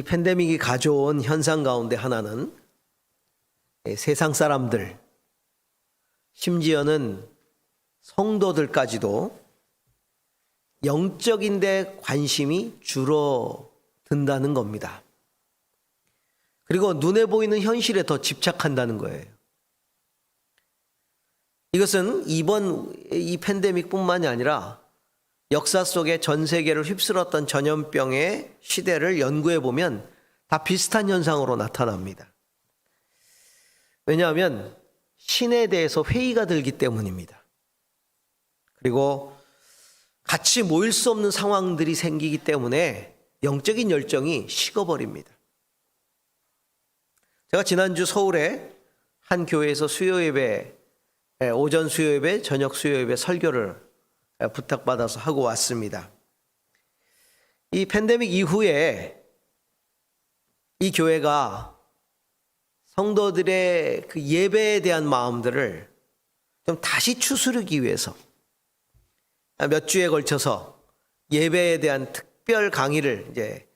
이 팬데믹이 가져온 현상 가운데 하나는 세상 사람들, 심지어는 성도들까지도 영적인 데 관심이 줄어든다는 겁니다. 그리고 눈에 보이는 현실에 더 집착한다는 거예요. 이것은 이번 이 팬데믹뿐만이 아니라 역사 속에 전 세계를 휩쓸었던 전염병의 시대를 연구해 보면 다 비슷한 현상으로 나타납니다. 왜냐하면 신에 대해서 회의가 들기 때문입니다. 그리고 같이 모일 수 없는 상황들이 생기기 때문에 영적인 열정이 식어버립니다. 제가 지난주 서울에 한 교회에서 수요예배, 오전 수요예배, 저녁 수요예배 설교를 부탁받아서 하고 왔습니다. 이 팬데믹 이후에 이 교회가 성도들의 그 예배에 대한 마음들을 좀 다시 추스르기 위해서 몇 주에 걸쳐서 예배에 대한 특별 강의를 이제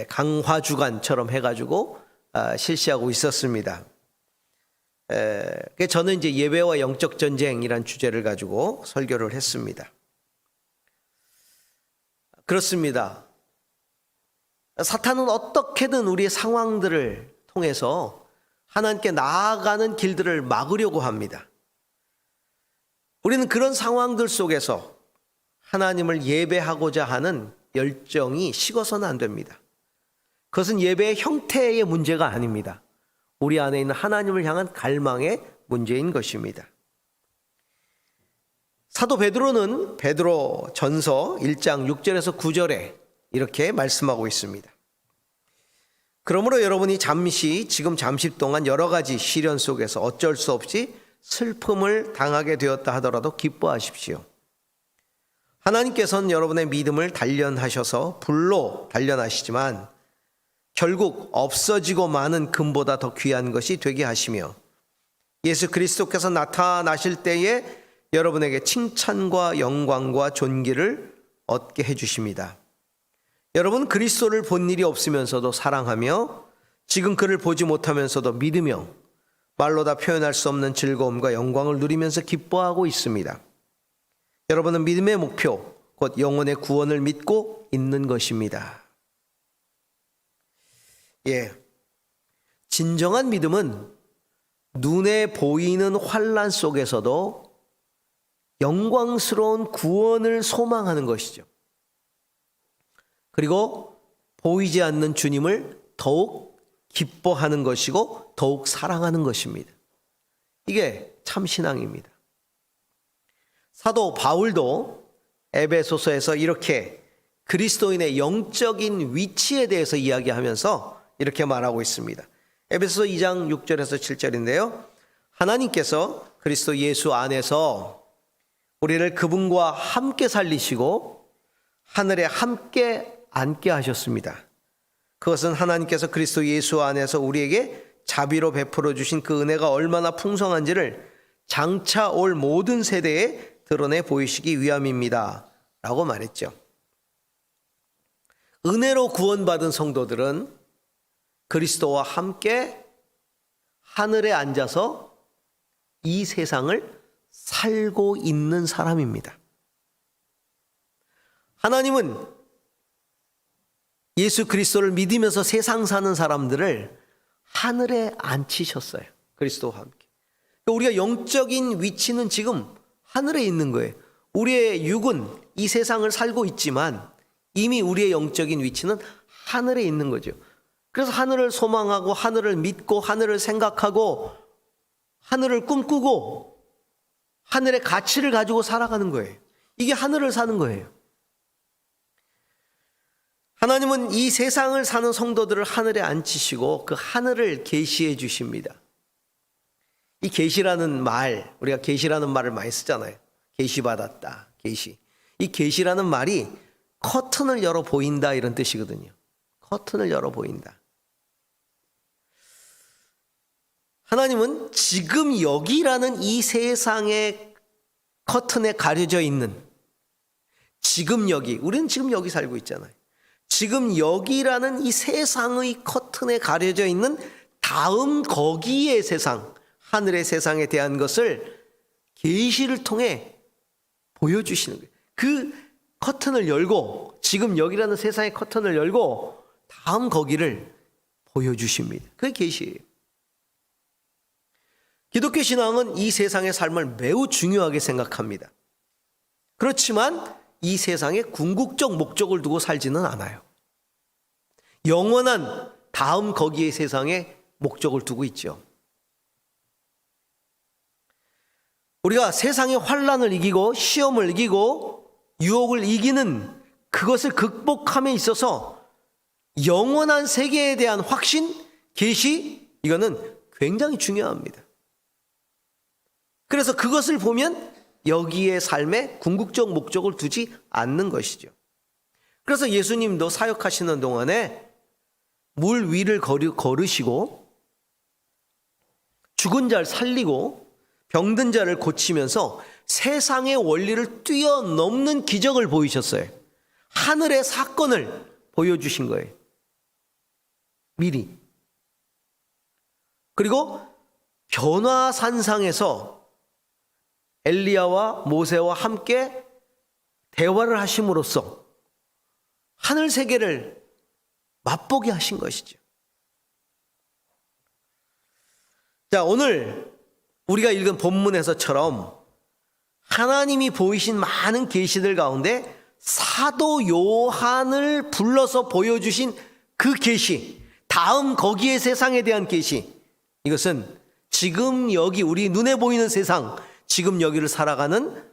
강화 주간처럼 해가지고 실시하고 있었습니다. 저는 이제 예배와 영적 전쟁이란 주제를 가지고 설교를 했습니다. 그렇습니다. 사탄은 어떻게든 우리의 상황들을 통해서 하나님께 나아가는 길들을 막으려고 합니다. 우리는 그런 상황들 속에서 하나님을 예배하고자 하는 열정이 식어서는 안 됩니다. 그것은 예배의 형태의 문제가 아닙니다. 우리 안에 있는 하나님을 향한 갈망의 문제인 것입니다. 사도 베드로는 베드로 전서 1장 6절에서 9절에 이렇게 말씀하고 있습니다. 그러므로 여러분이 지금 잠시 동안 여러 가지 시련 속에서 어쩔 수 없이 슬픔을 당하게 되었다 하더라도 기뻐하십시오. 하나님께서는 여러분의 믿음을 단련하셔서 불로 단련하시지만 결국 없어지고 마는 금보다 더 귀한 것이 되게 하시며 예수 그리스도께서 나타나실 때에 여러분에게 칭찬과 영광과 존귀를 얻게 해주십니다. 여러분 그리스도를 본 일이 없으면서도 사랑하며 지금 그를 보지 못하면서도 믿으며 말로 다 표현할 수 없는 즐거움과 영광을 누리면서 기뻐하고 있습니다. 여러분은 믿음의 목표, 곧 영혼의 구원을 믿고 있는 것입니다. 진정한 믿음은 눈에 보이는 환난 속에서도 영광스러운 구원을 소망하는 것이죠. 그리고 보이지 않는 주님을 더욱 기뻐하는 것이고 더욱 사랑하는 것입니다. 이게 참 신앙입니다. 사도 바울도 에베소서에서 이렇게 그리스도인의 영적인 위치에 대해서 이야기하면서 이렇게 말하고 있습니다. 에베소서 2장 6절에서 7절인데요. 하나님께서 그리스도 예수 안에서 우리를 그분과 함께 살리시고 하늘에 함께 앉게 하셨습니다. 그것은 하나님께서 그리스도 예수 안에서 우리에게 자비로 베풀어 주신 그 은혜가 얼마나 풍성한지를 장차 올 모든 세대에 드러내 보이시기 위함입니다. 라고 말했죠. 은혜로 구원받은 성도들은 그리스도와 함께 하늘에 앉아서 이 세상을 살고 있는 사람입니다. 하나님은 예수 그리스도를 믿으면서 세상 사는 사람들을 하늘에 앉히셨어요. 그리스도와 함께. 우리가 영적인 위치는 지금 하늘에 있는 거예요. 우리의 육은 이 세상을 살고 있지만 이미 우리의 영적인 위치는 하늘에 있는 거죠. 그래서 하늘을 소망하고 하늘을 믿고 하늘을 생각하고 하늘을 꿈꾸고 하늘의 가치를 가지고 살아가는 거예요. 이게 하늘을 사는 거예요. 하나님은 이 세상을 사는 성도들을 하늘에 앉히시고 그 하늘을 계시해 주십니다. 이 계시라는 말, 우리가 계시라는 말을 많이 쓰잖아요. 계시받았다, 계시. 이 계시라는 말이 커튼을 열어 보인다 이런 뜻이거든요. 커튼을 열어 보인다. 하나님은 지금 여기라는 이 세상의 커튼에 가려져 있는 지금 여기, 우리는 지금 여기 살고 있잖아요. 지금 여기라는 이 세상의 커튼에 가려져 있는 다음 거기의 세상, 하늘의 세상에 대한 것을 계시를 통해 보여주시는 거예요. 그 커튼을 열고, 지금 여기라는 세상의 커튼을 열고 다음 거기를 보여주십니다. 그게 계시예요. 기독교 신앙은 이 세상의 삶을 매우 중요하게 생각합니다. 그렇지만 이 세상에 궁극적 목적을 두고 살지는 않아요. 영원한 다음 거기의 세상에 목적을 두고 있죠. 우리가 세상의 환난을 이기고 시험을 이기고 유혹을 이기는 그것을 극복함에 있어서 영원한 세계에 대한 확신, 계시, 이거는 굉장히 중요합니다. 그래서 그것을 보면 여기에 삶에 궁극적 목적을 두지 않는 것이죠. 그래서 예수님도 사역하시는 동안에 물 위를 걸으시고 죽은 자를 살리고 병든 자를 고치면서 세상의 원리를 뛰어넘는 기적을 보이셨어요. 하늘의 사건을 보여주신 거예요. 미리. 그리고 변화산상에서 엘리야와 모세와 함께 대화를 하심으로써 하늘 세계를 맛보게 하신 것이죠. 자, 오늘 우리가 읽은 본문에서처럼 하나님이 보이신 많은 계시들 가운데 사도 요한을 불러서 보여주신 그 계시, 다음 거기의 세상에 대한 계시, 이것은 지금 여기 우리 눈에 보이는 세상, 지금 여기를 살아가는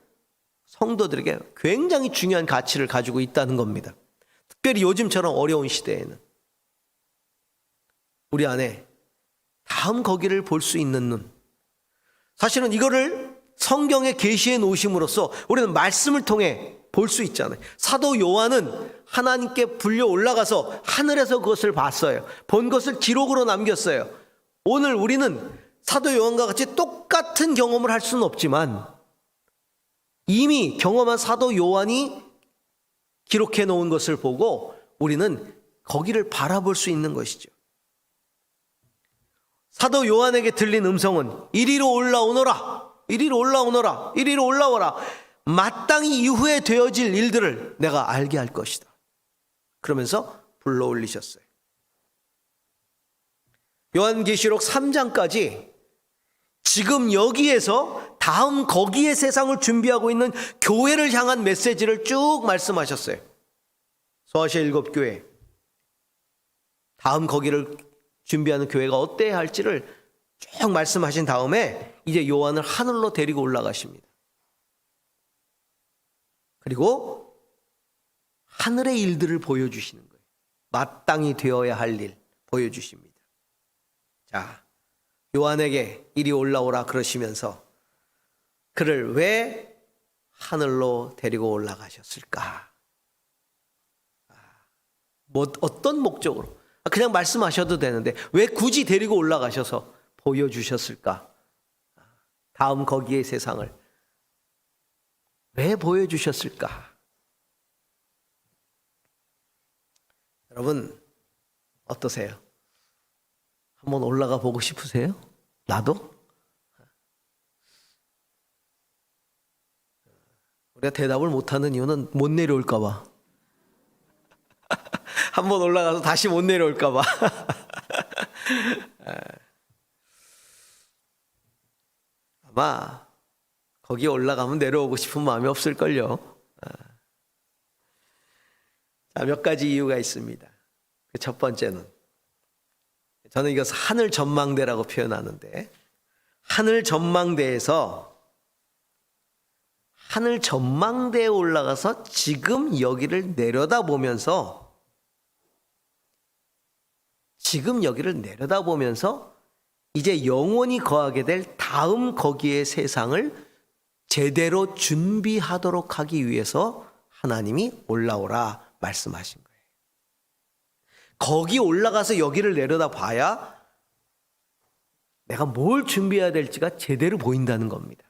성도들에게 굉장히 중요한 가치를 가지고 있다는 겁니다. 특별히 요즘처럼 어려운 시대에는 우리 안에 다음 거기를 볼 수 있는 눈, 사실은 이거를 성경에 계시해 놓으심으로써 우리는 말씀을 통해 볼 수 있잖아요. 사도 요한은 하나님께 불려 올라가서 하늘에서 그것을 봤어요. 본 것을 기록으로 남겼어요. 오늘 우리는 사도 요한과 같이 똑같은 경험을 할 수는 없지만 이미 경험한 사도 요한이 기록해 놓은 것을 보고 우리는 거기를 바라볼 수 있는 것이죠. 사도 요한에게 들린 음성은 이리로 올라오너라, 이리로 올라오너라, 이리로 올라오라. 마땅히 이후에 되어질 일들을 내가 알게 할 것이다. 그러면서 불러 올리셨어요. 요한계시록 3장까지 지금 여기에서 다음 거기의 세상을 준비하고 있는 교회를 향한 메시지를 쭉 말씀하셨어요. 소아시아 7교회, 다음 거기를 준비하는 교회가 어때야 할지를 쭉 말씀하신 다음에 이제 요한을 하늘로 데리고 올라가십니다. 그리고 하늘의 일들을 보여주시는 거예요. 마땅히 되어야 할 일 보여주십니다. 자, 요한에게 이리 올라오라 그러시면서 그를 왜 하늘로 데리고 올라가셨을까? 어떤 목적으로? 그냥 말씀하셔도 되는데 왜 굳이 데리고 올라가셔서 보여주셨을까? 다음 거기의 세상을 왜 보여주셨을까? 여러분 어떠세요? 한번 올라가 보고 싶으세요? 나도? 우리가 대답을 못하는 이유는 못 내려올까 봐. 한번 올라가서 다시 못 내려올까 봐. 아마 거기 올라가면 내려오고 싶은 마음이 없을걸요. 자, 몇 가지 이유가 있습니다. 그 첫 번째는 저는 이것을 하늘 전망대라고 표현하는데, 하늘 전망대에서 하늘 전망대에 올라가서 지금 여기를 내려다보면서 이제 영원히 거하게 될 다음 거기의 세상을 제대로 준비하도록 하기 위해서 하나님이 올라오라 말씀하신 거예요. 거기 올라가서 여기를 내려다봐야 내가 뭘 준비해야 될지가 제대로 보인다는 겁니다.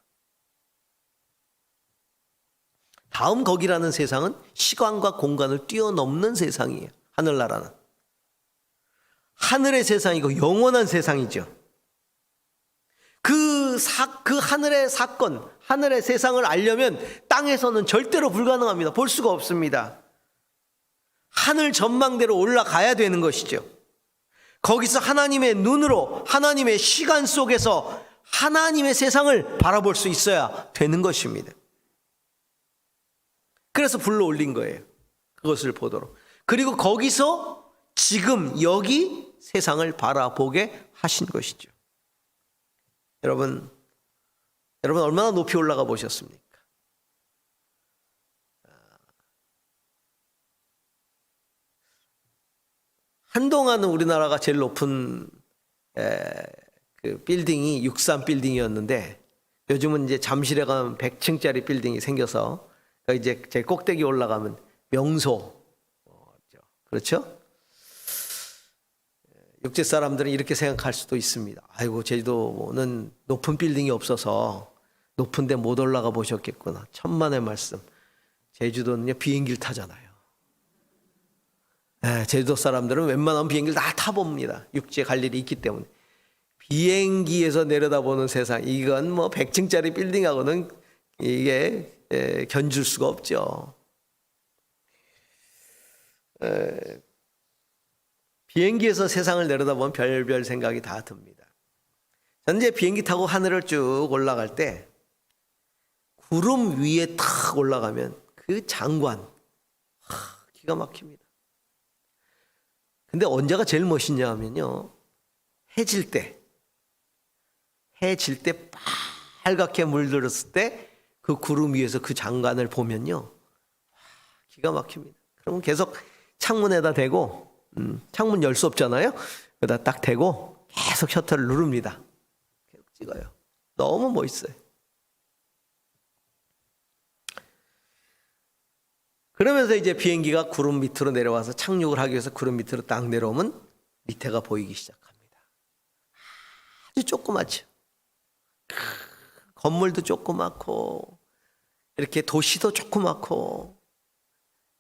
다음 거기라는 세상은 시간과 공간을 뛰어넘는 세상이에요. 하늘나라는. 하늘의 세상이고 영원한 세상이죠. 그 하늘의 사건, 하늘의 세상을 알려면 땅에서는 절대로 불가능합니다. 볼 수가 없습니다. 하늘 전망대로 올라가야 되는 것이죠. 거기서 하나님의 눈으로, 하나님의 시간 속에서 하나님의 세상을 바라볼 수 있어야 되는 것입니다. 그래서 불러 올린 거예요. 그것을 보도록. 그리고 거기서 지금 여기 세상을 바라보게 하신 것이죠. 여러분 얼마나 높이 올라가 보셨습니까? 한동안은 우리나라가 제일 높은 그 빌딩이 63 빌딩이었는데 요즘은 이제 잠실에 가면 100층짜리 빌딩이 생겨서 이제 제일 꼭대기 올라가면 명소, 그렇죠? 육지 사람들은 이렇게 생각할 수도 있습니다. 아이고, 제주도는 높은 빌딩이 없어서 높은 데 못 올라가 보셨겠구나. 천만의 말씀. 제주도는요, 비행기를 타잖아요. 제주도 사람들은 웬만하면 비행기를 다 타봅니다. 육지에 갈 일이 있기 때문에. 비행기에서 내려다보는 세상, 이건 뭐 100층짜리 빌딩하고는 이게 견줄 수가 없죠. 비행기에서 세상을 내려다보면 별별 생각이 다 듭니다. 현재 비행기 타고 하늘을 쭉 올라갈 때 구름 위에 탁 올라가면 그 장관, 기가 막힙니다. 근데 언제가 제일 멋있냐 하면요, 해질 때 빨갛게 물들었을 때 그 구름 위에서 그 장관을 보면요, 기가 막힙니다. 그러면 계속 창문에다 대고, 창문 열 수 없잖아요. 그러다 딱 대고 계속 셔터를 누릅니다. 계속 찍어요. 너무 멋있어요. 그러면서 이제 비행기가 구름 밑으로 내려와서 착륙을 하기 위해서 구름 밑으로 딱 내려오면 밑에가 보이기 시작합니다. 아주 조그맣죠. 건물도 조그맣고 이렇게 도시도 조그맣고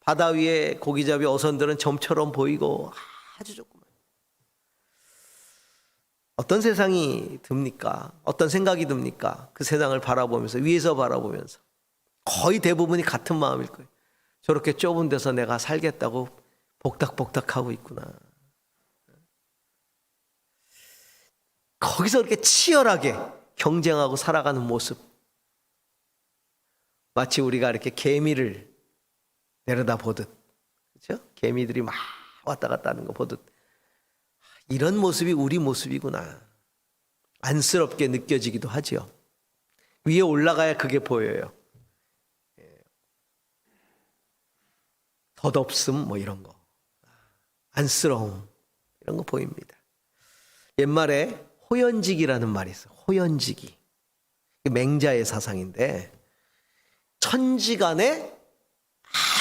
바다 위에 고기잡이 어선들은 점처럼 보이고 아주 조그맣죠. 어떤 세상이 듭니까? 어떤 생각이 듭니까? 그 세상을 바라보면서, 위에서 바라보면서 거의 대부분이 같은 마음일 거예요. 저렇게 좁은 데서 내가 살겠다고 복닥복닥하고 있구나. 거기서 이렇게 치열하게 경쟁하고 살아가는 모습, 마치 우리가 이렇게 개미를 내려다 보듯, 그렇죠? 개미들이 막 왔다 갔다 하는 거 보듯, 이런 모습이 우리 모습이구나. 안쓰럽게 느껴지기도 하죠. 위에 올라가야 그게 보여요. 덧없음 뭐 이런 거, 안쓰러움 이런 거 보입니다. 옛말에 호연지기라는 말이 있어요. 호연지기. 맹자의 사상인데 천지간에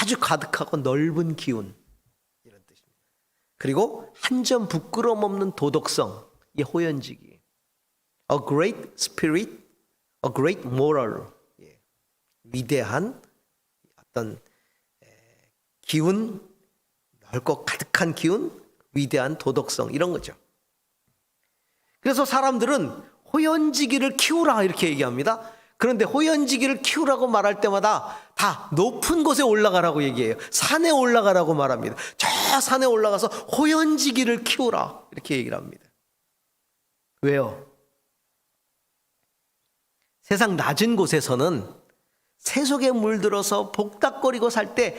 아주 가득하고 넓은 기운, 이런 뜻입니다. 그리고 한 점 부끄럼 없는 도덕성, 이 호연지기. A great spirit, a great moral. 위대한 어떤 기운, 넓고 가득한 기운, 위대한 도덕성, 이런 거죠. 그래서 사람들은 호연지기를 키우라 이렇게 얘기합니다. 그런데 호연지기를 키우라고 말할 때마다 다 높은 곳에 올라가라고 얘기해요. 산에 올라가라고 말합니다. 저 산에 올라가서 호연지기를 키우라 이렇게 얘기를 합니다. 왜요? 세상 낮은 곳에서는 세속에 물들어서 복닥거리고 살 때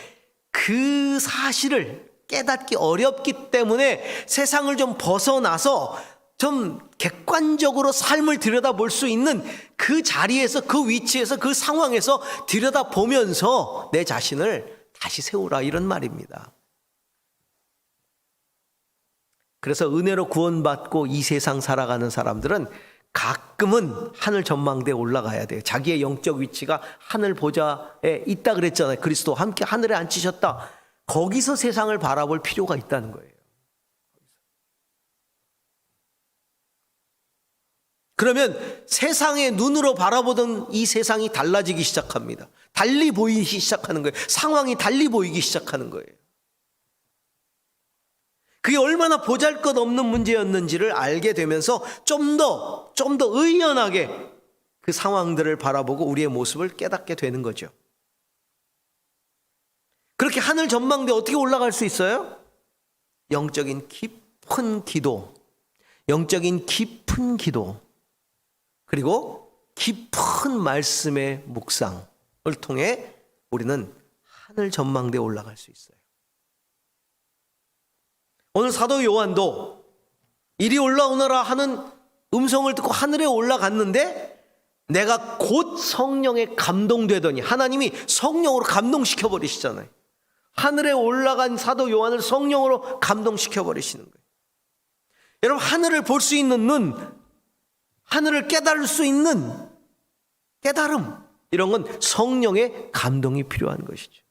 그 사실을 깨닫기 어렵기 때문에 세상을 좀 벗어나서 좀 객관적으로 삶을 들여다볼 수 있는 그 자리에서, 그 위치에서, 그 상황에서 들여다보면서 내 자신을 다시 세우라, 이런 말입니다. 그래서 은혜로 구원받고 이 세상 살아가는 사람들은 가끔은 하늘 전망대에 올라가야 돼요. 자기의 영적 위치가 하늘 보좌에 있다 그랬잖아요. 그리스도와 함께 하늘에 앉히셨다. 거기서 세상을 바라볼 필요가 있다는 거예요. 그러면 세상의 눈으로 바라보던 이 세상이 달라지기 시작합니다. 달리 보이기 시작하는 거예요. 상황이 달리 보이기 시작하는 거예요. 그게 얼마나 보잘것없는 문제였는지를 알게 되면서 좀 더 의연하게 그 상황들을 바라보고 우리의 모습을 깨닫게 되는 거죠. 그렇게 하늘 전망대 어떻게 올라갈 수 있어요? 영적인 깊은 기도, 그리고 깊은 말씀의 묵상을 통해 우리는 하늘 전망대에 올라갈 수 있어요. 오늘 사도 요한도 이리 올라오너라 하는 음성을 듣고 하늘에 올라갔는데 내가 곧 성령에 감동되더니, 하나님이 성령으로 감동시켜 버리시잖아요. 하늘에 올라간 사도 요한을 성령으로 감동시켜 버리시는 거예요. 여러분, 하늘을 볼 수 있는 눈, 하늘을 깨달을 수 있는 깨달음, 이런 건 성령의 감동이 필요한 것이죠.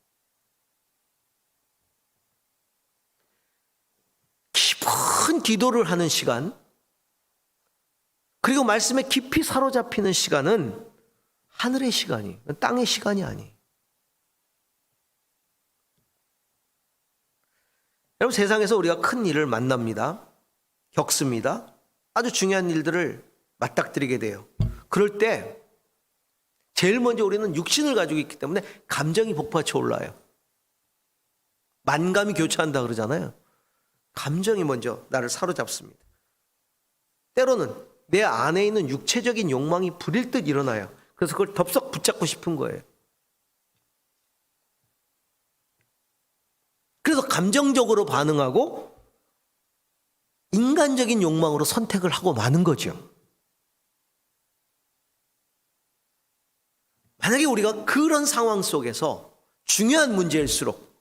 깊은 기도를 하는 시간, 그리고 말씀에 깊이 사로잡히는 시간은 하늘의 시간이, 땅의 시간이 아니에요. 여러분, 세상에서 우리가 큰 일을 만납니다. 겪습니다. 아주 중요한 일들을 맞닥뜨리게 돼요. 그럴 때 제일 먼저 우리는 육신을 가지고 있기 때문에 감정이 복받쳐 올라요. 만감이 교차한다 그러잖아요. 감정이 먼저 나를 사로잡습니다. 때로는 내 안에 있는 육체적인 욕망이 부릴 듯 일어나요. 그래서 그걸 덥석 붙잡고 싶은 거예요. 그래서 감정적으로 반응하고 인간적인 욕망으로 선택을 하고 마는 거죠. 만약에 우리가 그런 상황 속에서 중요한 문제일수록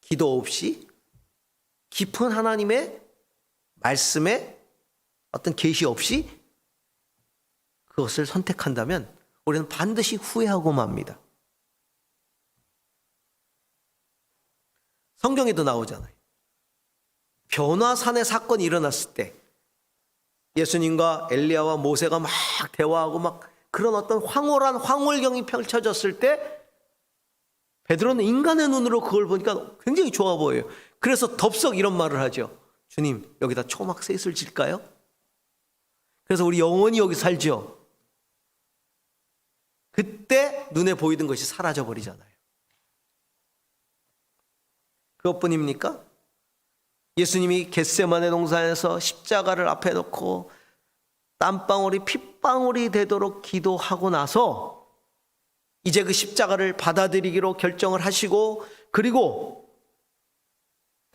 기도 없이 깊은 하나님의 말씀에 어떤 계시 없이 그것을 선택한다면 우리는 반드시 후회하고 맙니다. 성경에도 나오잖아요. 변화산의 사건이 일어났을 때 예수님과 엘리야와 모세가 막 대화하고 막 그런 어떤 황홀한 황홀경이 펼쳐졌을 때 베드로는 인간의 눈으로 그걸 보니까 굉장히 좋아 보여요. 그래서 덥석 이런 말을 하죠. 주님, 여기다 초막셋을 질까요? 그래서 우리 영원히 여기 살죠. 그때 눈에 보이던 것이 사라져 버리잖아요. 그것뿐입니까? 예수님이 겟세마네 동산에서 십자가를 앞에 놓고 땀방울이 핏방울이 되도록 기도하고 나서 이제 그 십자가를 받아들이기로 결정을 하시고, 그리고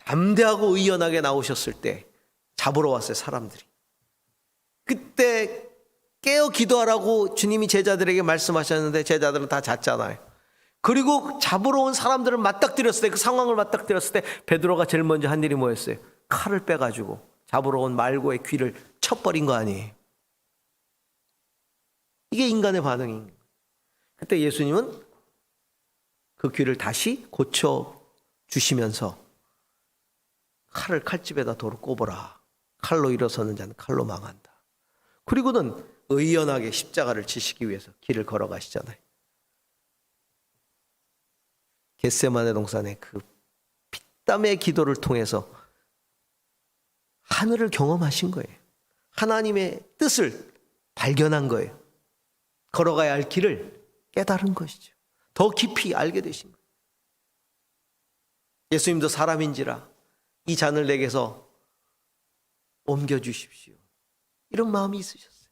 담대하고 의연하게 나오셨을 때 잡으러 왔어요, 사람들이. 그때 깨어 기도하라고 주님이 제자들에게 말씀하셨는데 제자들은 다 잤잖아요. 그리고 잡으러 온 사람들을 맞닥뜨렸을 때, 그 상황을 맞닥뜨렸을 때 베드로가 제일 먼저 한 일이 뭐였어요? 칼을 빼가지고 잡으러 온 말고의 귀를 쳐버린 거 아니에요. 이게 인간의 반응인 거예요. 그때 예수님은 그 귀를 다시 고쳐주시면서 칼을 칼집에다 도로 꼽아라. 칼로 일어서는 자는 칼로 망한다. 그리고는 의연하게 십자가를 지시기 위해서 길을 걸어가시잖아요. 겟세마네 동산의 그 피땀의 기도를 통해서 하늘을 경험하신 거예요. 하나님의 뜻을 발견한 거예요. 걸어가야 할 길을 깨달은 것이죠. 더 깊이 알게 되신 거예요. 예수님도 사람인지라 이 잔을 내게서 옮겨주십시오. 이런 마음이 있으셨어요.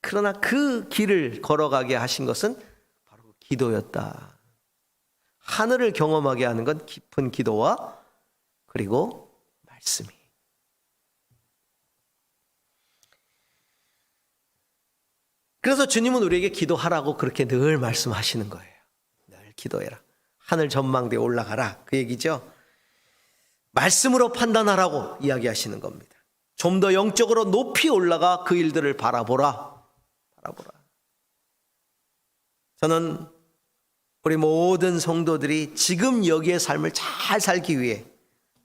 그러나 그 길을 걸어가게 하신 것은 바로 기도였다. 하늘을 경험하게 하는 건 깊은 기도와 그리고 말씀이. 그래서 주님은 우리에게 기도하라고 그렇게 늘 말씀하시는 거예요. 늘 기도해라. 하늘 전망대에 올라가라. 그 얘기죠. 말씀으로 판단하라고 이야기하시는 겁니다. 좀 더 영적으로 높이 올라가 그 일들을 바라보라. 저는 우리 모든 성도들이 지금 여기의 삶을 잘 살기 위해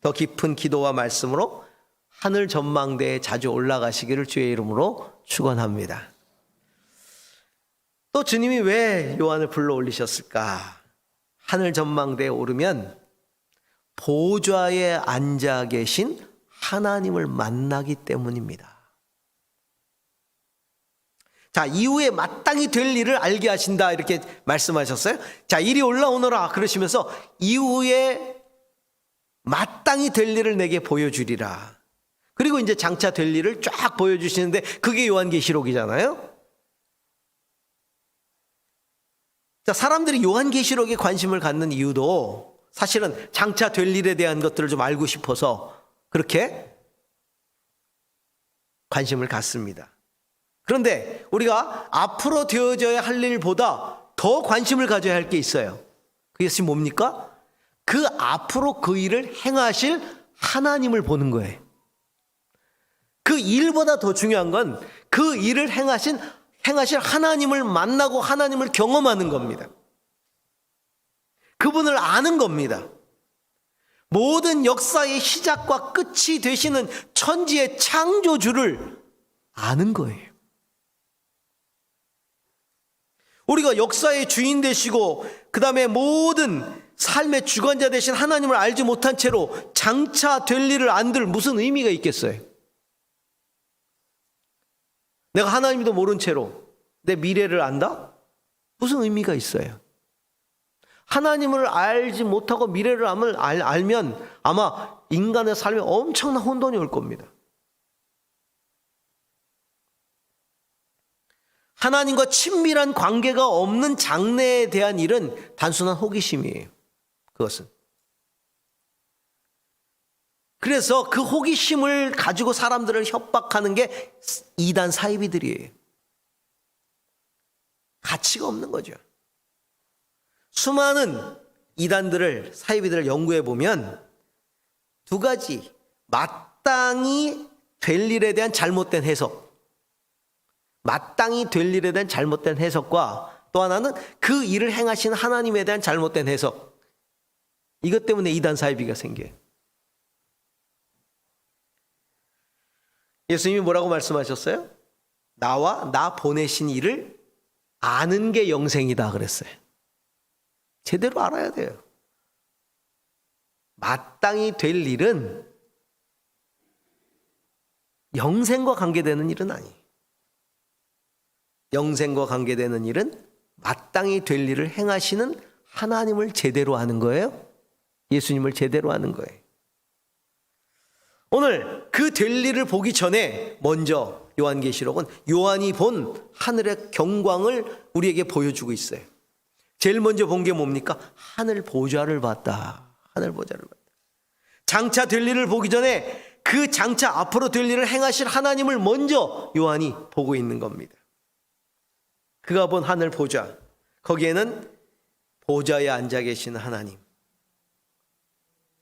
더 깊은 기도와 말씀으로 하늘 전망대에 자주 올라가시기를 주의 이름으로 축원합니다. 또 주님이 왜 요한을 불러 올리셨을까? 하늘 전망대에 오르면 보좌에 앉아 계신 하나님을 만나기 때문입니다. 자, 이후에 마땅히 될 일을 알게 하신다 이렇게 말씀하셨어요. 자, 이리 올라오너라 그러시면서 이후에 마땅히 될 일을 내게 보여주리라. 그리고 이제 장차 될 일을 쫙 보여주시는데 그게 요한계시록이잖아요. 자, 사람들이 요한계시록에 관심을 갖는 이유도 사실은 장차 될 일에 대한 것들을 좀 알고 싶어서 그렇게 관심을 갖습니다. 그런데 우리가 앞으로 되어져야 할 일보다 더 관심을 가져야 할 게 있어요. 그것이 뭡니까? 그 앞으로 그 일을 행하실 하나님을 보는 거예요. 그 일보다 더 중요한 건 그 일을 행하실 하나님을 만나고 하나님을 경험하는 겁니다. 그분을 아는 겁니다. 모든 역사의 시작과 끝이 되시는 천지의 창조주를 아는 거예요. 우리가 역사의 주인 되시고 그 다음에 모든 삶의 주관자 되신 하나님을 알지 못한 채로 장차 될 일을 안들 무슨 의미가 있겠어요? 내가 하나님도 모른 채로 내 미래를 안다? 무슨 의미가 있어요? 하나님을 알지 못하고 미래를 알면 아마 인간의 삶에 엄청난 혼돈이 올 겁니다. 하나님과 친밀한 관계가 없는 장래에 대한 일은 단순한 호기심이에요. 그것은. 그래서 그 호기심을 가지고 사람들을 협박하는 게 이단 사이비들이에요. 가치가 없는 거죠. 수많은 이단들을, 사이비들을 연구해 보면 두 가지, 마땅히 될 일에 대한 잘못된 해석, 마땅히 될 일에 대한 잘못된 해석과 또 하나는 그 일을 행하신 하나님에 대한 잘못된 해석, 이것 때문에 이단 사이비가 생겨요. 예수님이 뭐라고 말씀하셨어요? 나와 나 보내신 이를 아는 게 영생이다 그랬어요. 제대로 알아야 돼요. 마땅히 될 일은 영생과 관계되는 일은 아니에요. 영생과 관계되는 일은 마땅히 될 일을 행하시는 하나님을 제대로 아는 거예요. 예수님을 제대로 아는 거예요. 오늘 그 될 일을 보기 전에 먼저 요한계시록은 요한이 본 하늘의 경광을 우리에게 보여주고 있어요. 제일 먼저 본 게 뭡니까? 하늘 보좌를 봤다. 하늘 보좌를 봤다. 장차 될 일을 보기 전에 그 장차 앞으로 될 일을 행하실 하나님을 먼저 요한이 보고 있는 겁니다. 그가 본 하늘 보좌, 거기에는 보좌에 앉아 계신 하나님,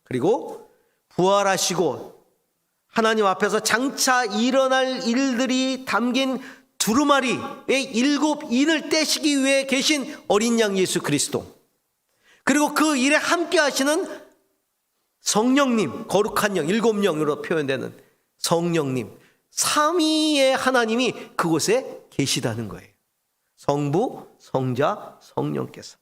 그리고 부활하시고 하나님 앞에서 장차 일어날 일들이 담긴 두루마리의 일곱 인을 떼시기 위해 계신 어린 양 예수 그리스도, 그리고 그 일에 함께 하시는 성령님, 거룩한 영, 일곱 영으로 표현되는 성령님, 삼위의 하나님이 그곳에 계시다는 거예요. 성부, 성자, 성령께서.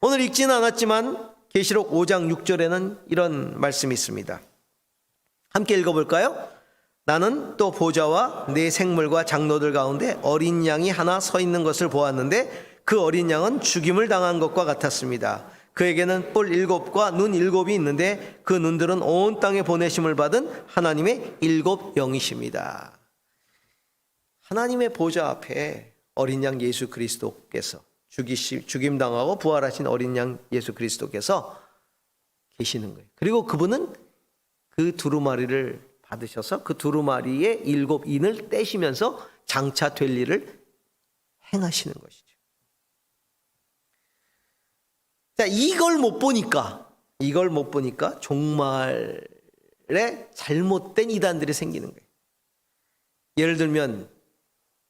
오늘 읽지는 않았지만 계시록 5장 6절에는 이런 말씀이 있습니다. 함께 읽어볼까요? 나는 또 보좌와 네 생물과 장로들 가운데 어린 양이 하나 서 있는 것을 보았는데 그 어린 양은 죽임을 당한 것과 같았습니다. 그에게는 뿔 7과 눈 7이 있는데 그 눈들은 온 땅에 보내심을 받은 하나님의 7 영이십니다. 하나님의 보좌 앞에 어린 양 예수 그리스도께서 죽임당하고 부활하신 어린 양 예수 그리스도께서 계시는 거예요. 그리고 그분은 그 두루마리를 받으셔서 그 두루마리의 7 인을 떼시면서 장차 될 일을 행하시는 것이죠. 자, 이걸 못 보니까 종말에 잘못된 이단들이 생기는 거예요. 예를 들면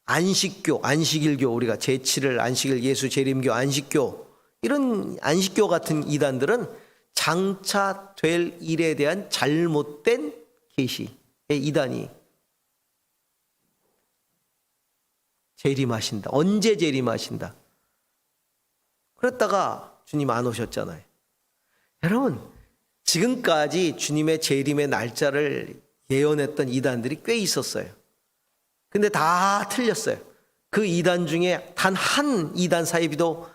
안식교, 안식일교, 우리가 제7일 안식일, 예수 재림교, 안식교, 이런 안식교 같은 이단들은 장차 될 일에 대한 잘못된 계시의 이단이 재림하신다. 언제 재림하신다. 그랬다가 주님 안 오셨잖아요. 여러분, 지금까지 주님의 재림의 날짜를 예언했던 이단들이 꽤 있었어요. 근데 다 틀렸어요. 그 이단 중에 단 한 이단 사이비도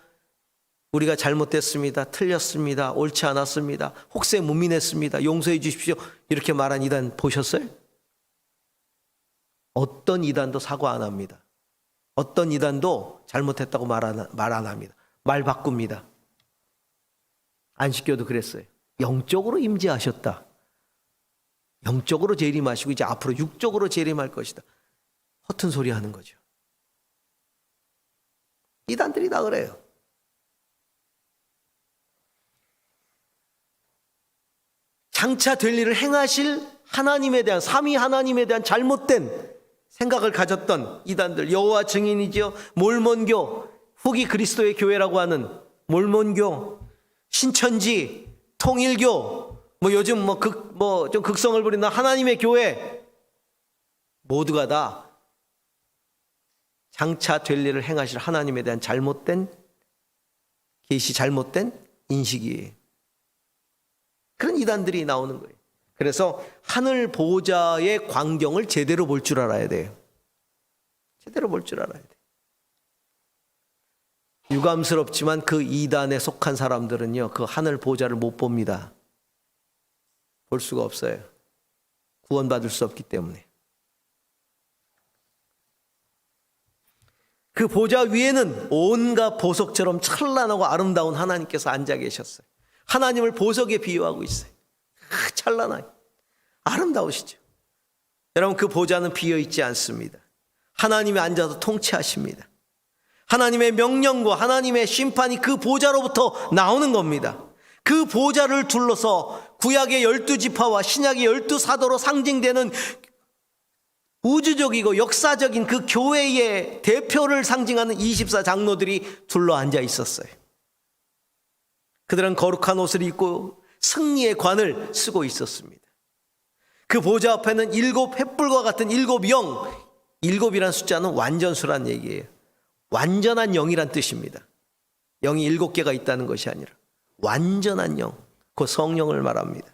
우리가 잘못됐습니다, 틀렸습니다, 옳지 않았습니다, 혹세 무민했습니다, 용서해 주십시오 이렇게 말한 이단 보셨어요? 어떤 이단도 사과 안 합니다. 어떤 이단도 잘못했다고 말 안 합니다. 말 바꿉니다. 안식교도 그랬어요. 영적으로 임재하셨다. 영적으로 재림하시고 이제 앞으로 육적으로 재림할 것이다. 허튼 소리 하는 거죠. 이단들이 다 그래요. 장차 될 일을 행하실 하나님에 대한, 삼위 하나님에 대한 잘못된 생각을 가졌던 이단들, 여호와 증인이지요, 몰몬교, 후기 그리스도의 교회라고 하는 몰몬교, 신천지, 통일교, 요즘 좀 극성을 부리는 하나님의 교회, 모두가 다 장차 될 일을 행하실 하나님에 대한 잘못된 계시, 잘못된 인식이에요. 그런 이단들이 나오는 거예요. 그래서 하늘 보좌의 광경을 제대로 볼 줄 알아야 돼요. 제대로 볼 줄 알아야 돼요. 유감스럽지만 그 이단에 속한 사람들은요, 그 하늘 보좌를 못 봅니다. 볼 수가 없어요. 구원받을 수 없기 때문에. 그 보좌 위에는 온갖 보석처럼 찬란하고 아름다운 하나님께서 앉아 계셨어요. 하나님을 보석에 비유하고 있어요. 찬란하게 아름다우시죠. 여러분, 그 보좌는 비어있지 않습니다. 하나님이 앉아서 통치하십니다. 하나님의 명령과 하나님의 심판이 그 보좌로부터 나오는 겁니다. 그 보좌를 둘러서 구약의 12지파와 신약의 12사도로 상징되는 우주적이고 역사적인 그 교회의 대표를 상징하는 24장로들이 둘러앉아 있었어요. 그들은 거룩한 옷을 입고 승리의 관을 쓰고 있었습니다. 그 보좌 앞에는 7 횃불과 같은 7 영, 7이란 숫자는 완전수란 얘기예요. 완전한 영이란 뜻입니다. 영이 7개가 있다는 것이 아니라 완전한 영, 그 성령을 말합니다.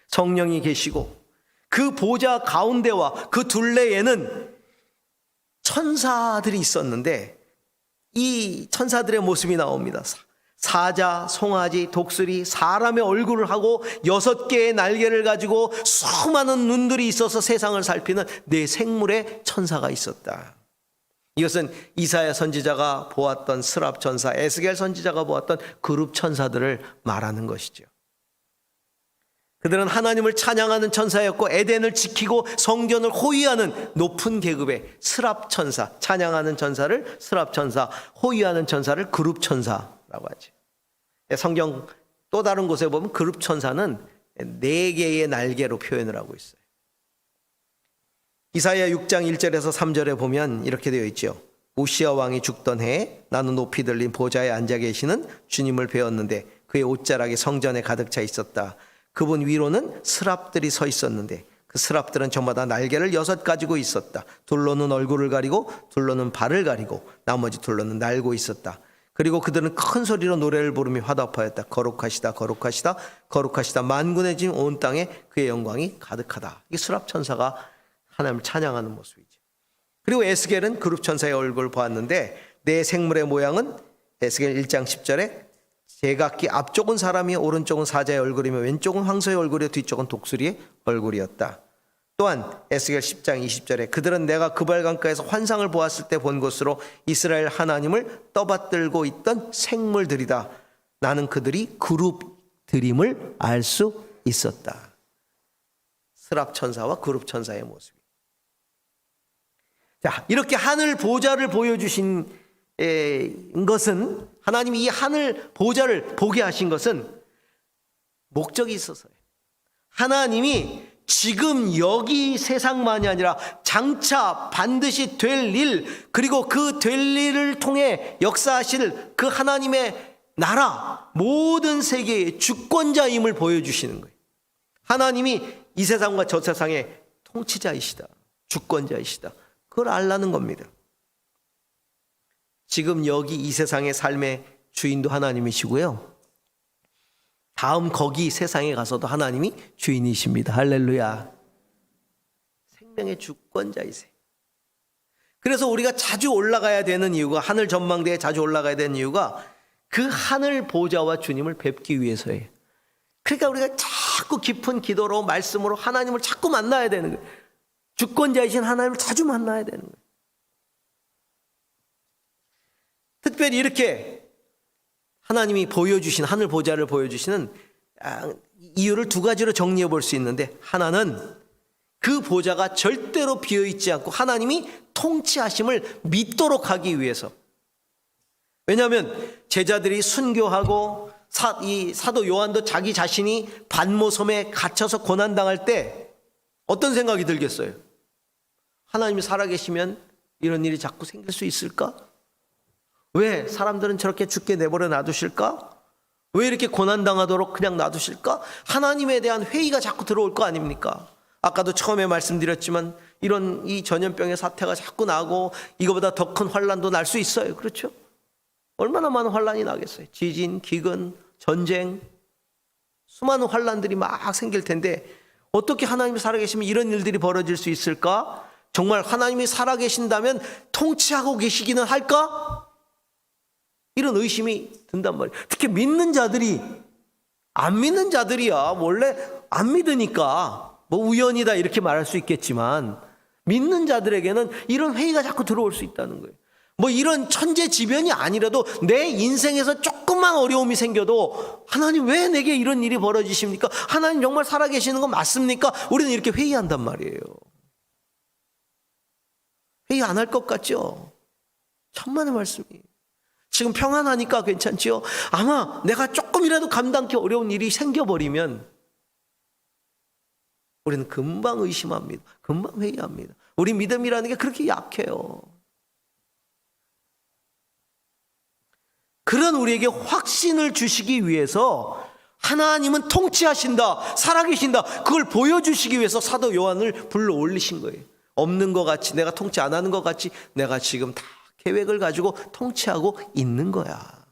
성령이 계시고 그 보좌 가운데와 그 둘레에는 천사들이 있었는데 이 천사들의 모습이 나옵니다. 사자, 송아지, 독수리, 사람의 얼굴을 하고 6개의 날개를 가지고 수많은 눈들이 있어서 세상을 살피는 4생물의 천사가 있었다. 이것은 이사야 선지자가 보았던 스랍 천사, 에스겔 선지자가 보았던 그룹 천사들을 말하는 것이죠. 그들은 하나님을 찬양하는 천사였고 에덴을 지키고 성전을 호위하는 높은 계급의 스랍 천사, 찬양하는 천사를 스랍 천사, 호위하는 천사를 그룹 천사라고 하죠. 성경 또 다른 곳에 보면 그룹 천사는 4개의 날개로 표현을 하고 있어요. 이사야 6장 1절에서 3절에 보면 이렇게 되어 있죠. 우시아 왕이 죽던 해에 나는 높이 들린 보좌에 앉아 계시는 주님을 배웠는데 그의 옷자락이 성전에 가득 차 있었다. 그분 위로는 스랍들이 서 있었는데 그 스랍들은 저마다 날개를 6 가지고 있었다. 둘로는 얼굴을 가리고 둘로는 발을 가리고 나머지 둘로는 날고 있었다. 그리고 그들은 큰 소리로 노래를 부르며 화답하였다. 거룩하시다, 거룩하시다, 거룩하시다. 만군의 진 온 땅에 그의 영광이 가득하다. 이 스랍 천사가 하나님을 찬양하는 모습이죠. 그리고 에스겔은 그룹 천사의 얼굴을 보았는데 4생물의 모양은 에스겔 1장 10절에 제각기 앞쪽은 사람이 오른쪽은 사자의 얼굴이며 왼쪽은 황소의 얼굴이며 뒤쪽은 독수리의 얼굴이었다. 또한 에스겔 10장 20절에 그들은 내가 그발강가에서 환상을 보았을 때 본 것으로 이스라엘 하나님을 떠받들고 있던 생물들이다. 나는 그들이 그룹들임을 알 수 있었다. 스랍 천사와 그룹 천사의 모습이. 자, 이렇게 하늘 보좌를 보여주신 것은, 하나님이 이 하늘 보좌를 보게 하신 것은 목적이 있어서요. 하나님이 지금 여기 세상만이 아니라 장차 반드시 될 일, 그리고 그 될 일을 통해 역사하실 그 하나님의 나라, 모든 세계의 주권자임을 보여주시는 거예요. 하나님이 이 세상과 저 세상의 통치자이시다, 주권자이시다, 그걸 알라는 겁니다. 지금 여기 이 세상의 삶의 주인도 하나님이시고요, 다음 거기 세상에 가서도 하나님이 주인이십니다. 할렐루야. 생명의 주권자이세요. 그래서 우리가 자주 올라가야 되는 이유가, 하늘 전망대에 자주 올라가야 되는 이유가 그 하늘 보좌와 주님을 뵙기 위해서예요. 그러니까 우리가 자꾸 깊은 기도로, 말씀으로 하나님을 자꾸 만나야 되는 거예요. 주권자이신 하나님을 자주 만나야 되는 거예요. 특별히 이렇게 하나님이 보여주신, 하늘 보좌를 보여주시는 이유를 두 가지로 정리해 볼 수 있는데, 하나는 그 보좌가 절대로 비어있지 않고 하나님이 통치하심을 믿도록 하기 위해서. 왜냐하면 제자들이 순교하고 이 사도 요한도 자기 자신이 반모섬에 갇혀서 고난당할 때 어떤 생각이 들겠어요? 하나님이 살아계시면 이런 일이 자꾸 생길 수 있을까? 왜 사람들은 저렇게 죽게 내버려 놔두실까? 왜 이렇게 고난당하도록 그냥 놔두실까? 하나님에 대한 회의가 자꾸 들어올 거 아닙니까? 아까도 처음에 말씀드렸지만 이런 이 전염병의 사태가 자꾸 나고 이거보다 더 큰 환란도 날 수 있어요. 그렇죠? 얼마나 많은 환란이 나겠어요. 지진, 기근, 전쟁, 수많은 환란들이 막 생길 텐데 어떻게 하나님이 살아계시면 이런 일들이 벌어질 수 있을까? 정말 하나님이 살아계신다면 통치하고 계시기는 할까? 이런 의심이 든단 말이에요. 특히 믿는 자들이, 안 믿는 자들이야 원래 안 믿으니까 뭐 우연이다 이렇게 말할 수 있겠지만, 믿는 자들에게는 이런 회의가 자꾸 들어올 수 있다는 거예요. 뭐 이런 천재지변이 아니라도 내 인생에서 조금만 어려움이 생겨도 하나님 왜 내게 이런 일이 벌어지십니까? 하나님 정말 살아계시는 거 맞습니까? 우리는 이렇게 회의한단 말이에요. 회의 안 할 것 같죠? 천만의 말씀이에요. 지금 평안하니까 괜찮지요? 아마 내가 조금이라도 감당하기 어려운 일이 생겨버리면 우리는 금방 의심합니다. 금방 회의합니다. 우리 믿음이라는 게 그렇게 약해요. 그런 우리에게 확신을 주시기 위해서 하나님은 통치하신다, 살아계신다, 그걸 보여주시기 위해서 사도 요한을 불러 올리신 거예요. 없는 것 같이, 내가 통치 안 하는 것 같이 내가 지금 다 계획을 가지고 통치하고 있는 거야.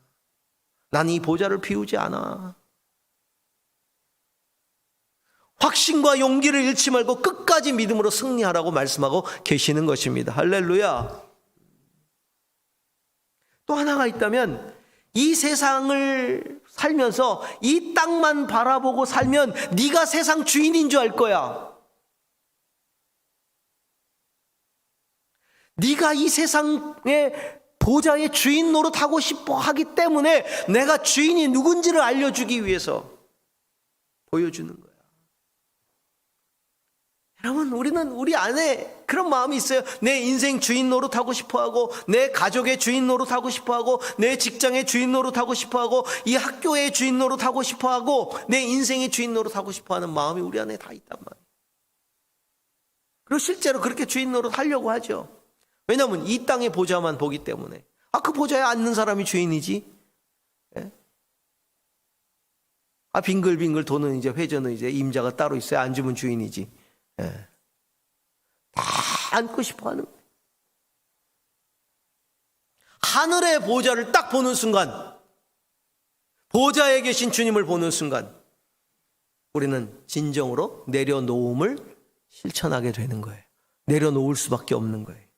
난 이 보좌를 비우지 않아. 확신과 용기를 잃지 말고 끝까지 믿음으로 승리하라고 말씀하고 계시는 것입니다. 할렐루야. 또 하나가 있다면, 이 세상을 살면서 이 땅만 바라보고 살면 네가 세상 주인인 줄 알 거야. 네가 이 세상의 보좌의 주인 노릇하고 싶어 하기 때문에 내가 주인이 누군지를 알려주기 위해서 보여주는 거야. 여러분, 우리 안에 그런 마음이 있어요. 내 인생 주인 노릇하고 싶어하고, 내 가족의 주인 노릇하고 싶어하고, 내 직장의 주인 노릇하고 싶어하고, 이 학교의 주인 노릇하고 싶어하고, 내 인생의 주인 노릇하고 싶어하는 마음이 우리 안에 다 있단 말이에요. 그리고 실제로 그렇게 주인 노릇하려고 하죠. 왜냐하면 이 땅의 보좌만 보기 때문에. 그 보좌에 앉는 사람이 주인이지. 예? 빙글빙글 도는 이제 회전은 이제 임자가 따로 있어요. 앉으면 주인이지. 예. 다 앉고 싶어 하는 거예요. 하늘의 보좌를 딱 보는 순간, 보좌에 계신 주님을 보는 순간 우리는 진정으로 내려놓음을 실천하게 되는 거예요. 내려놓을 수밖에 없는 거예요.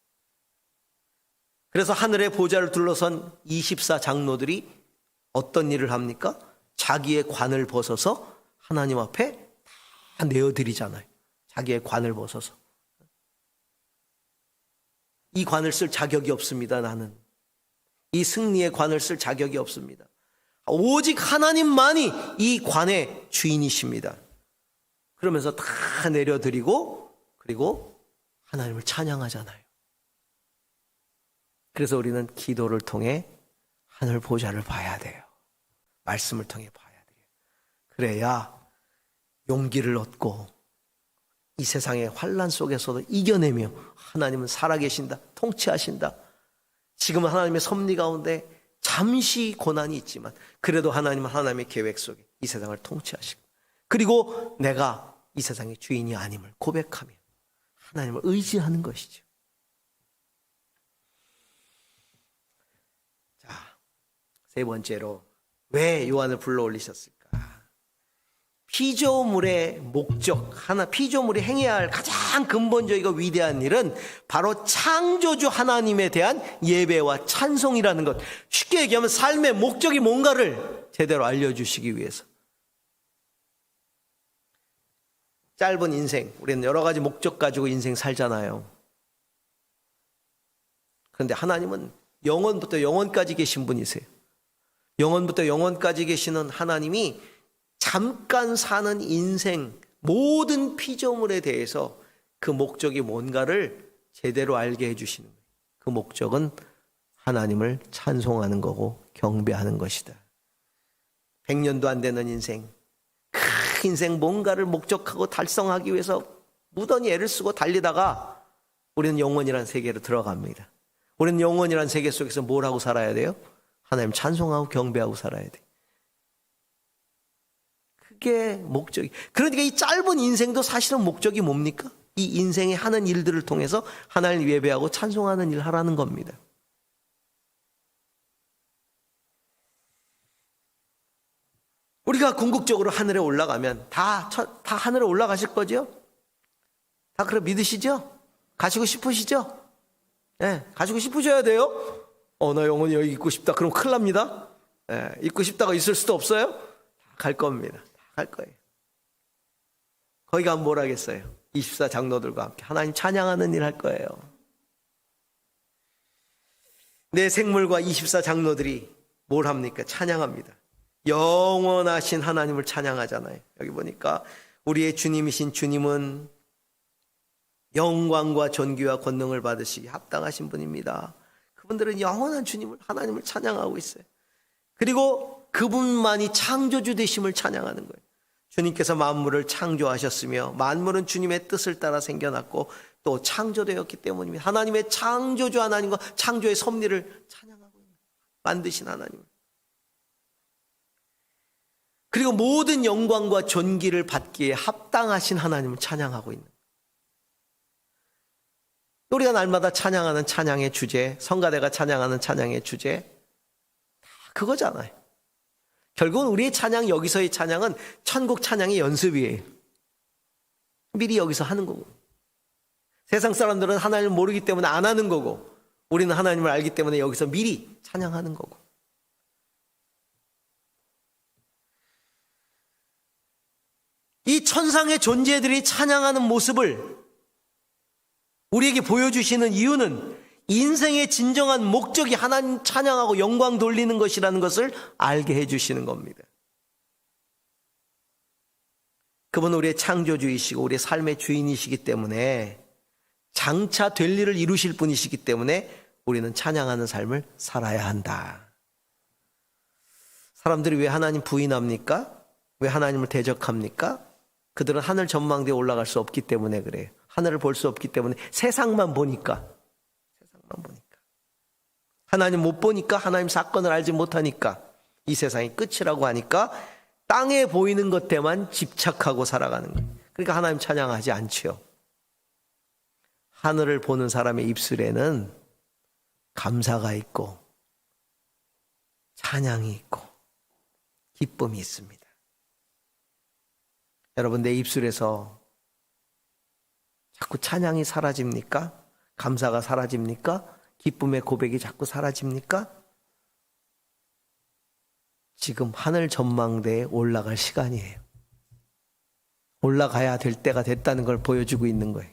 그래서 하늘의 보좌를 둘러선 24 장로들이 어떤 일을 합니까? 자기의 관을 벗어서 하나님 앞에 다 내어드리잖아요. 자기의 관을 벗어서. 이 관을 쓸 자격이 없습니다. 나는 이 승리의 관을 쓸 자격이 없습니다. 오직 하나님만이 이 관의 주인이십니다. 그러면서 다 내려드리고, 그리고 하나님을 찬양하잖아요. 그래서 우리는 기도를 통해 하늘 보좌를 봐야 돼요. 말씀을 통해 봐야 돼요. 그래야 용기를 얻고 이 세상의 환란 속에서도 이겨내며 하나님은 살아계신다, 통치하신다. 지금은 하나님의 섭리 가운데 잠시 고난이 있지만 그래도 하나님은 하나님의 계획 속에 이 세상을 통치하시고, 그리고 내가 이 세상의 주인이 아님을 고백하며 하나님을 의지하는 것이죠. 자, 세 번째로 왜 요한을 불러 올리셨을까? 피조물의 목적, 피조물이 행해야 할 가장 근본적이고 위대한 일은 바로 창조주 하나님에 대한 예배와 찬송이라는 것. 쉽게 얘기하면 삶의 목적이 뭔가를 제대로 알려주시기 위해서. 짧은 인생, 우리는 여러 가지 목적 가지고 인생 살잖아요. 그런데 하나님은 영원부터 영원까지 계신 분이세요. 영원부터 영원까지 계시는 하나님이 잠깐 사는 인생 모든 피조물에 대해서 그 목적이 뭔가를 제대로 알게 해주시는 거예요. 그 목적은 하나님을 찬송하는 거고 경배하는 것이다. 100년도 안 되는 인생, 그 인생 뭔가를 목적하고 달성하기 위해서 무던히 애를 쓰고 달리다가 우리는 영원이라는 세계로 들어갑니다. 우리는 영원이라는 세계 속에서 뭘 하고 살아야 돼요? 하나님 찬송하고 경배하고 살아야 돼. 그게 목적이. 그러니까 이 짧은 인생도 사실은 목적이 뭡니까? 이 인생에 하는 일들을 통해서 하나님을 예배하고 찬송하는 일을 하라는 겁니다. 우리가 궁극적으로 하늘에 올라가면 다 하늘에 올라가실 거죠? 다 그래 믿으시죠? 가시고 싶으시죠? 네, 가시고 싶으셔야 돼요. 나 영원히 여기 있고 싶다. 그럼 큰일 납니다. 네, 있고 싶다가 있을 수도 없어요. 다 갈 겁니다. 다 갈 거예요. 거기 가면 뭘 하겠어요? 24 장로들과 함께 하나님 찬양하는 일 할 거예요. 내 생물과 24 장로들이 뭘 합니까? 찬양합니다. 영원하신 하나님을 찬양하잖아요. 여기 보니까 우리의 주님이신 주님은 영광과 존귀와 권능을 받으시기 합당하신 분입니다. 그분들은 영원한 주님을, 하나님을 찬양하고 있어요. 그리고 그분만이 창조주 되심을 찬양하는 거예요. 주님께서 만물을 창조하셨으며 만물은 주님의 뜻을 따라 생겨났고 또 창조되었기 때문입니다. 하나님의 창조주 하나님과 창조의 섭리를 찬양하고 있는 거예요. 만드신 하나님을. 그리고 모든 영광과 존귀를 받기에 합당하신 하나님을 찬양하고 있는 거예요. 우리가 날마다 찬양하는 찬양의 주제, 성가대가 찬양하는 찬양의 주제, 다 그거잖아요. 결국은 우리의 찬양, 여기서의 찬양은 천국 찬양의 연습이에요. 미리 여기서 하는 거고. 세상 사람들은 하나님을 모르기 때문에 안 하는 거고, 우리는 하나님을 알기 때문에 여기서 미리 찬양하는 거고. 이 천상의 존재들이 찬양하는 모습을 우리에게 보여주시는 이유는 인생의 진정한 목적이 하나님 찬양하고 영광 돌리는 것이라는 것을 알게 해주시는 겁니다. 그분은 우리의 창조주이시고 우리의 삶의 주인이시기 때문에 장차 될 일을 이루실 분이시기 때문에 우리는 찬양하는 삶을 살아야 한다. 사람들이 왜 하나님 부인합니까? 왜 하나님을 대적합니까? 그들은 하늘 전망대에 올라갈 수 없기 때문에 그래요. 하늘을 볼 수 없기 때문에 세상만 보니까. 하나님 못 보니까, 하나님 사건을 알지 못하니까, 이 세상이 끝이라고 하니까 땅에 보이는 것에만 집착하고 살아가는 거예요. 그러니까 하나님 찬양하지 않지요. 하늘을 보는 사람의 입술에는 감사가 있고 찬양이 있고 기쁨이 있습니다. 여러분, 내 입술에서 자꾸 찬양이 사라집니까? 감사가 사라집니까? 기쁨의 고백이 자꾸 사라집니까? 지금 하늘 전망대에 올라갈 시간이에요. 올라가야 될 때가 됐다는 걸 보여주고 있는 거예요.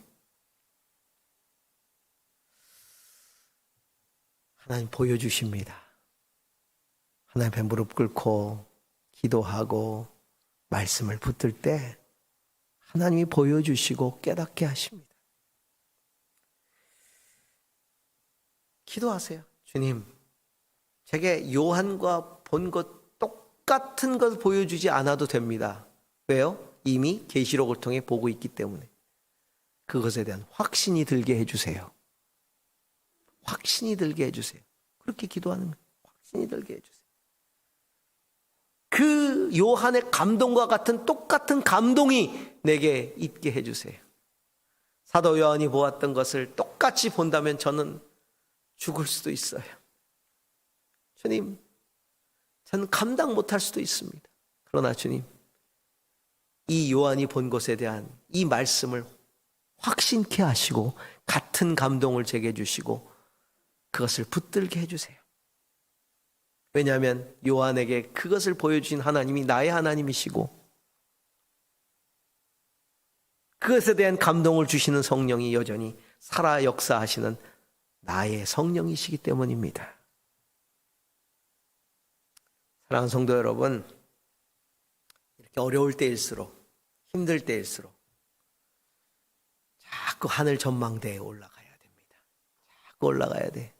하나님 보여주십니다. 하나님 앞에 무릎 꿇고 기도하고 말씀을 붙들 때 하나님이 보여주시고 깨닫게 하십니다. 기도하세요. 주님, 제게 요한과 본 것 똑같은 것 보여주지 않아도 됩니다. 왜요? 이미 계시록을 통해 보고 있기 때문에. 그것에 대한 확신이 들게 해주세요. 확신이 들게 해주세요. 그렇게 기도하는 거예요. 확신이 들게 해주세요. 그 요한의 감동과 같은 똑같은 감동이 내게 있게 해주세요. 사도 요한이 보았던 것을 똑같이 본다면 저는 죽을 수도 있어요. 주님, 저는 감당 못할 수도 있습니다. 그러나 주님, 이 요한이 본 것에 대한 이 말씀을 확신케 하시고 같은 감동을 제게 해주시고 그것을 붙들게 해주세요. 왜냐하면 요한에게 그것을 보여주신 하나님이 나의 하나님이시고 그것에 대한 감동을 주시는 성령이 여전히 살아 역사하시는 나의 성령이시기 때문입니다. 사랑하는 성도 여러분, 이렇게 어려울 때일수록 힘들 때일수록 자꾸 하늘 전망대에 올라가야 됩니다. 자꾸 올라가야 돼.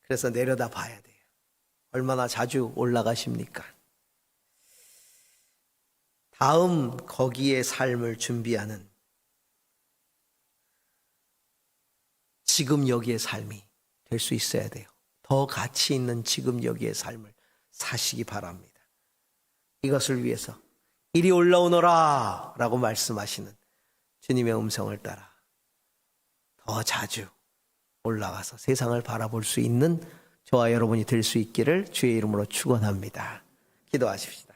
그래서 내려다 봐야 돼요. 얼마나 자주 올라가십니까? 다음 거기에 삶을 준비하는 지금 여기의 삶이 될 수 있어야 돼요. 더 가치 있는 지금 여기의 삶을 사시기 바랍니다. 이것을 위해서 이리 올라오너라 라고 말씀하시는 주님의 음성을 따라 더 자주 올라가서 세상을 바라볼 수 있는 저와 여러분이 될 수 있기를 주의 이름으로 축원합니다. 기도하십시오.